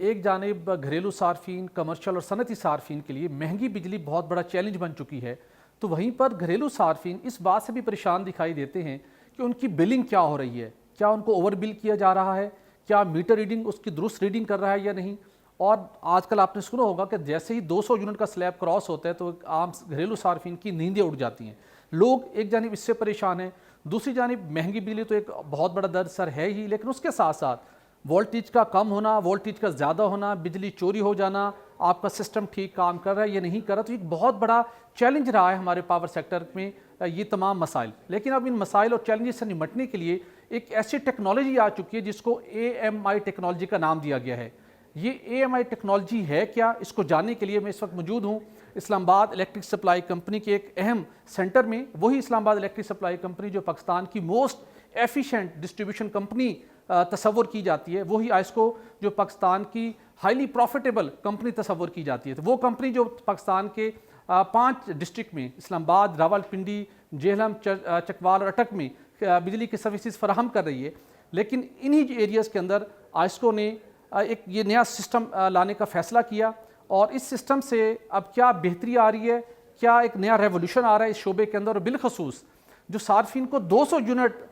ایک جانب گھریلو صارفین، کمرشل اور صنعتی صارفین کے لیے مہنگی بجلی بہت بڑا چیلنج بن چکی ہے، تو وہیں پر گھریلو صارفین اس بات سے بھی پریشان دکھائی دیتے ہیں کہ ان کی بلنگ کیا ہو رہی ہے، کیا ان کو اوور بل کیا جا رہا ہے، کیا میٹر ریڈنگ اس کی درست ریڈنگ کر رہا ہے یا نہیں۔ اور آج کل آپ نے سنا ہوگا کہ جیسے ہی 200 یونٹ کا سلیب کراس ہوتا ہے تو عام گھریلو صارفین کی نیندیں اڑ جاتی ہیں۔ لوگ ایک جانب اس سے پریشان ہیں، دوسری جانب مہنگی بجلی تو ایک بہت بڑا درد سر ہے ہی، لیکن اس کے ساتھ ساتھ وولٹیج کا کم ہونا، وولٹیج کا زیادہ ہونا، بجلی چوری ہو جانا، آپ کا سسٹم ٹھیک کام کر رہا ہے یا نہیں کر رہا، تو ایک بہت بڑا چیلنج رہا ہے ہمارے پاور سیکٹر میں یہ تمام مسائل۔ لیکن اب ان مسائل اور چیلنجز سے نمٹنے کے لیے ایک ایسی ٹیکنالوجی آ چکی ہے جس کو AMI ٹیکنالوجی کا نام دیا گیا ہے۔ یہ AMI ٹیکنالوجی ہے کیا، اس کو جاننے کے لیے میں اس وقت موجود ہوں اسلام آباد الیکٹرک سپلائی کمپنی کے ایک اہم سینٹر میں۔ وہی اسلام آباد الیکٹرک سپلائی کمپنی جو پاکستان کی موسٹ ایفیشینٹ ڈسٹریبیوشن کمپنی تصور کی جاتی ہے، وہی آئسکو جو پاکستان کی ہائیلی پروفیٹیبل کمپنی تصور کی جاتی ہے۔ تو وہ کمپنی جو پاکستان کے 5 ڈسٹرکٹ میں اسلام آباد، راولپنڈی، جہلم، چکوال اور اٹک میں بجلی کی سروسز فراہم کر رہی ہے، لیکن انہی ایریاز کے اندر آئسکو نے ایک یہ نیا سسٹم لانے کا فیصلہ کیا، اور اس سسٹم سے اب کیا بہتری آ رہی ہے، کیا ایک نیا ریولوشن آ رہا ہے اس شعبے کے اندر، اور بالخصوص جو صارفین کو 200 یونٹ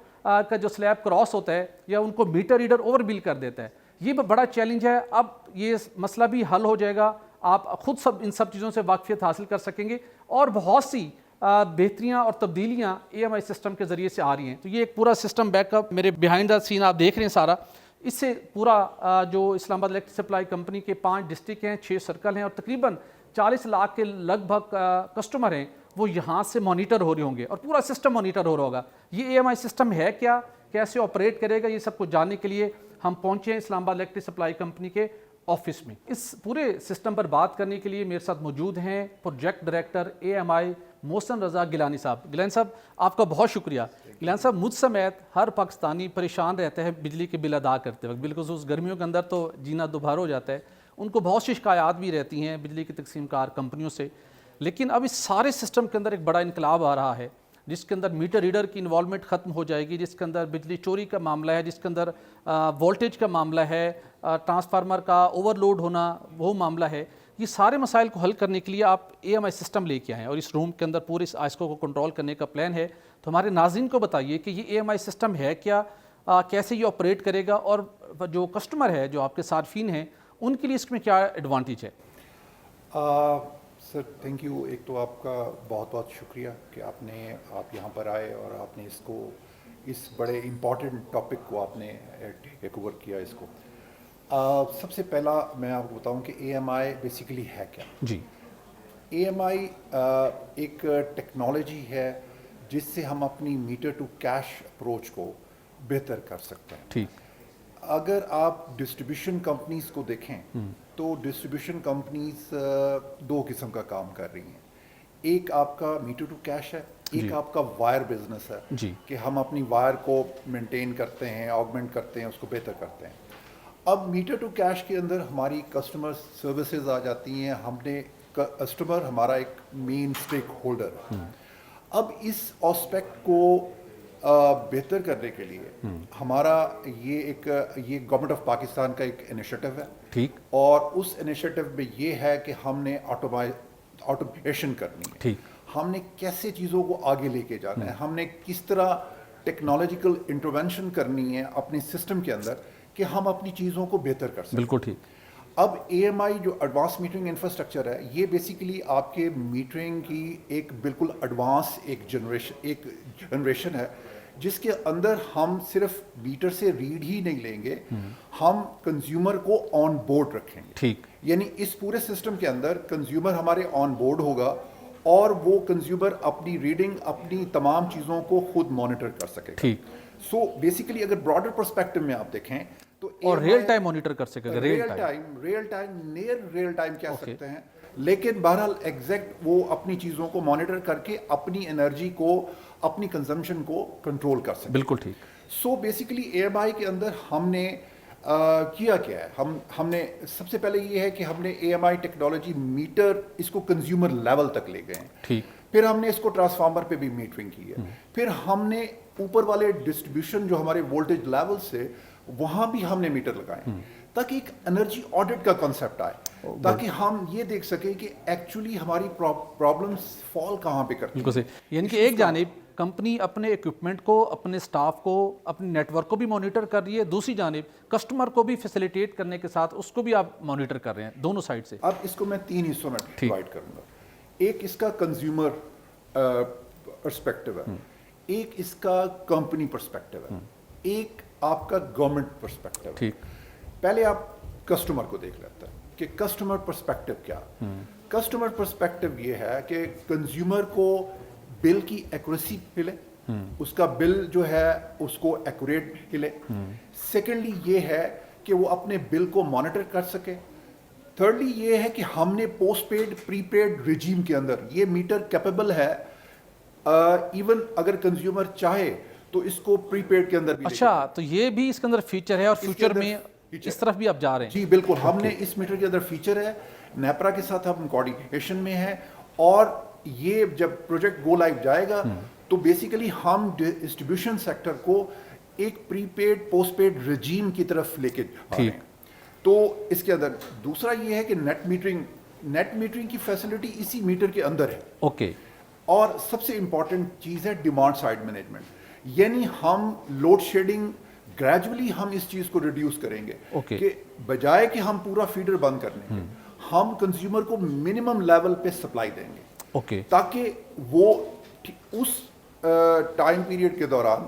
کا جو سلیب کراس ہوتا ہے یا ان کو میٹر ریڈر اوور بل کر دیتا ہے، یہ بڑا چیلنج ہے۔ اب یہ مسئلہ بھی حل ہو جائے گا، آپ خود ان سب چیزوں سے واقفیت حاصل کر سکیں گے، اور بہت سی بہتریاں اور تبدیلیاں AMI سسٹم کے ذریعے سے آ رہی ہیں۔ تو یہ ایک پورا سسٹم بیک اپ میرے بیہائنڈ دا سین آپ دیکھ رہے ہیں سارا، اس سے پورا جو اسلام آباد الیکٹرک سپلائی کمپنی کے 5 ڈسٹرکٹ ہیں، 6 سرکل ہیں، اور تقریباً 40 لاکھ کے لگ بھگ کسٹمر ہیں، وہ یہاں سے مانیٹر ہو رہے ہوں گے اور پورا سسٹم مانیٹر ہو رہا ہوگا۔ یہ AMI سسٹم ہے کیا، کیسے آپریٹ کرے گا، یہ سب کچھ جاننے کے لیے ہم پہنچے ہیں اسلام آباد الیکٹرک سپلائی کمپنی کے آفس میں۔ اس پورے سسٹم پر بات کرنے کے لیے میرے ساتھ موجود ہیں پروجیکٹ ڈائریکٹر AMI محسن رضا گیلانی صاحب۔ گیلانی صاحب آپ کا بہت شکریہ۔ گیلانی صاحب، مجھ سمیت ہر پاکستانی پریشان رہتا ہے بجلی کے بل ادا کرتے وقت، بالخصوص گرمیوں کے اندر تو جینا دوبھار ہو جاتا ہے۔ ان کو بہت سی شکایات بھی رہتی ہیں بجلی کی تقسیم کار کمپنیوں سے، لیکن اب اس سارے سسٹم کے اندر ایک بڑا انقلاب آ رہا ہے جس کے اندر میٹر ریڈر کی انوالومنٹ ختم ہو جائے گی، جس کے اندر بجلی چوری کا معاملہ ہے، جس کے اندر وولٹیج کا معاملہ ہے، ٹرانسفارمر کا اوور لوڈ ہونا وہ معاملہ ہے۔ یہ سارے مسائل کو حل کرنے کے لیے آپ AMI سسٹم لے کے آئے ہیں، اور اس روم کے اندر پورے اس آئسکو کو کنٹرول کرنے کا پلان ہے۔ تو ہمارے ناظرین کو بتائیے کہ یہ AMI سسٹم ہے کیا، کیسے یہ آپریٹ کرے گا، اور جو کسٹمر ہے، جو آپ کے صارفین ہیں، ان کے لیے اس میں کیا ایڈوانٹیج ہے؟ Sir thank you. ایک تو آپ کا بہت بہت شکریہ کہ آپ یہاں پر آئے اور آپ نے اس بڑے امپورٹنٹ ٹاپک کو آپ نے ٹیک اوور کیا اس کو۔ سب سے پہلا میں آپ کو بتاؤں کہ AMI بیسیکلی ہے کیا۔ جی، AMI ایک ٹیکنالوجی ہے جس سے ہم اپنی میٹر ٹو کیش اپروچ کو بہتر کر سکتے ہیں۔ ٹھیک۔ اگر آپ ڈسٹریبیوشن کمپنیز کو دیکھیں تو ڈسٹریبیوشن کمپنیز 2 قسم کا کام کر رہی ہیں۔ ایک آپ کا میٹر ٹو کیش ہے، ایک آپ کا وائر بزنس ہے کہ ہم اپنی وائر کو مینٹین کرتے ہیں، آگمنٹ کرتے ہیں، اس کو بہتر کرتے ہیں۔ اب میٹر ٹو کیش کے اندر ہماری کسٹمر سروسز آ جاتی ہیں، کسٹمر ہمارا ایک مین اسٹیک ہولڈر ہے۔ اب اس آسپیکٹ کو بہتر کرنے کے لیے ہمارا یہ گورنمنٹ آف پاکستان کا ایک انیشیٹو ہے۔ ٹھیک۔ اور اس انیشیٹو میں یہ ہے کہ ہم نے آٹومیشن کرنی ہے۔ ٹھیک۔ ہم نے کیسے چیزوں کو آگے لے کے جانا ہے، ہم نے کس طرح ٹیکنالوجیکل انٹرونشن کرنی ہے اپنے سسٹم کے اندر کہ ہم اپنی چیزوں کو بہتر کر سکیں۔ بالکل ٹھیک۔ اب AMI جو ایڈوانس میٹرنگ انفراسٹرکچر ہے، یہ بیسیکلی آپ کے میٹرنگ کی ایک بالکل ایڈوانس ایک جنریشن ہے جس کے اندر ہم صرف میٹر سے ریڈ ہی نہیں لیں گے، ہم کنزیومر کو آن بورڈ رکھیں گے۔ ٹھیک۔ یعنی اس پورے سسٹم کے اندر کنزیومر ہمارے آن بورڈ ہوگا، اور وہ کنزیومر اپنی ریڈنگ، اپنی تمام چیزوں کو خود مانیٹر کر سکے گا۔ ٹھیک۔ سو بیسیکلی اگر براڈر پرسپیکٹو میں آپ دیکھیں تو اور ریئل ٹائم مانیٹر کر سکے گا، real time near real time کہہ سکتے ہیں، لیکن بہرحال ایگزیکٹ وہ اپنی چیزوں کو مانیٹر کر کے اپنی انرجی کو، اپنی کنزمپشن کو کنٹرول کر سکتے ہیں۔ بالکل ٹھیک۔ سو بیسیکلی AMI کے اندر ہم نے کیا ہے، ہم نے سب سے پہلے یہ ہے کہ ہم نے AMI ٹیکنالوجی میٹر اس کو کنزیومر لیول تک لے گئے ہیں۔ ٹھیک۔ پھر ہم نے اس کو ٹرانسفارمر پہ بھی میٹرنگ کی ہے، پھر ہم نے اوپر والے ڈسٹریبیوشن جو ہمارے وولٹیج لیول سے وہاں بھی ہم نے میٹر لگائے، تاکہ ایک انرجی آڈٹ کا کنسیپٹ آئے، تاکہ ہم یہ دیکھ سکیں کہ ایکچولی ہماری پرابلمس فال کہاں پہ کرتی بالکل ہیں. صحیح. یعنی کہ ایک جانب کمپنی اپنے اکوپمنٹ کو، اپنے سٹاف کو، اپنے نیٹ ورک کو بھی مانیٹر کر رہی ہے، دوسری جانب کسٹمر کو بھی فیسیلیٹیٹ کرنے کے ساتھ اس کو بھی آپ مانیٹر کر رہے ہیں دونوں سائڈ سے. اب اس کو میں 3 حصوں میں ڈیوائڈ کروں گا. ایک اس کا کنزیومر پرسپیکٹو ہے، ایک اس کا کمپنی پرسپیکٹو ہے، ایک آپ کا گورنمنٹ پرسپیکٹو ہے. ٹھیک. پہلے آپ کسٹمر کو دیکھ لیتے ہیں کہ کسٹمر پرسپیکٹو کیا. کسٹمر پرسپیکٹو یہ ہے کہ کنزیومر کو بل کی ایکوریسی ملے، اس کا بل جو ہے اس کو ایکوریٹ ملے. سیکنڈلی یہ ہے کہ وہ اپنے بل کو مانیٹر کر سکے. تھرڈلی یہ ہے کہ ہم نے پوسٹ پیڈ پری پیڈ ریجیم کے اندر یہ میٹر کیپیبل ہے، ایون اگر کنزیومر چاہے تو اس کو پری پیڈ کے اندر بھی. اچھا، تو یہ بھی اس کے اندر فیچر ہے اور فیوچر میں اس طرف بھی آپ جا رہے ہیں؟ جی بالکل، ہم نے اس میٹر کے اندر فیچر ہے، نیپرا کے ساتھ ہم کوآرڈینیشن میں ہیں، اور یہ جب پروجیکٹ گو لائیو جائے گا تو بیسیکلی ہم ڈسٹریبیوشن سیکٹر کو ایک پری پیڈ پوسٹ پیڈ رجیم کی طرف لے کے جا رہے ہیں. تو اس کے اندر دوسرا یہ ہے کہ نیٹ میٹرنگ کی فیسلٹی اسی میٹر کے اندر ہے. اوکے. اور سب سے امپورٹنٹ چیز ہے ڈیمانڈ سائڈ مینجمنٹ، یعنی ہم لوڈ شیڈنگ گریجولی ہم اس چیز کو ریڈیوس کریں گے کہ بجائے کہ ہم پورا فیڈر بند کرنے کے ہم کنزیومر کو منیمم لیول پہ سپلائی دیں گے، تاکہ وہ اس ٹائم پیریڈ کے دوران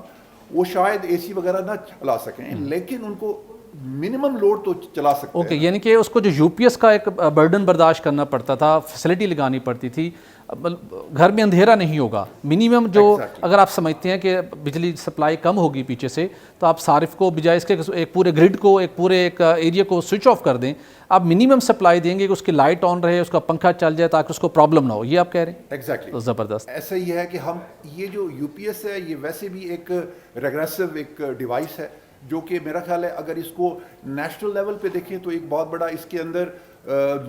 وہ شاید اے سی وغیرہ نہ چلا سکیں لیکن ان کو منیمم لوڈ تو چلا سکتے ہیں. اوکے، یعنی کہ اس کو جو یو پی ایس کا ایک برڈن برداشت کرنا پڑتا تھا، فیسلٹی لگانی پڑتی تھی، گھر میں اندھیرا نہیں ہوگا، منیمم جو اگر آپ سمجھتے ہیں کہ بجلی سپلائی کم ہوگی پیچھے سے تو آپ صارف کو بجائے اس کے ایک پورے گرڈ کو، ایک پورے ایک ایریا کو سوئچ آف کر دیں، آپ منیمم سپلائی دیں گے کہ اس کی لائٹ آن رہے، اس کا پنکھا چل جائے تاکہ اس کو پرابلم نہ ہو. یہ آپ کہہ رہے ہیں؟ ایگزیکٹلی زبردست. ایسا ہی ہے کہ ہم یہ جو یو پی ایس ہے یہ ویسے بھی ایک ریگریسو ایک ڈیوائس ہے جو کہ میرا خیال ہے اگر اس کو نیشنل لیول پہ دیکھیں تو ایک بہت بڑا اس کے اندر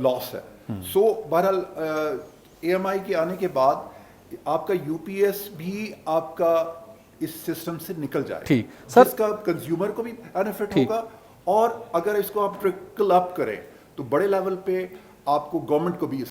لاس ہے. سو بہرحال اے ایم آئی کے آنے کے بعد آپ کا یو پی ایس بھی آپ کا اس سسٹم سے نکل جائے، ٹھیک سر، جس کا کنزیومر کو بھی بینیفٹ ہوگا، اور اگر اس کو آپ ٹرکل اپ کریں تو بڑے لیول پہ آپ کو گورنمنٹ کو بھی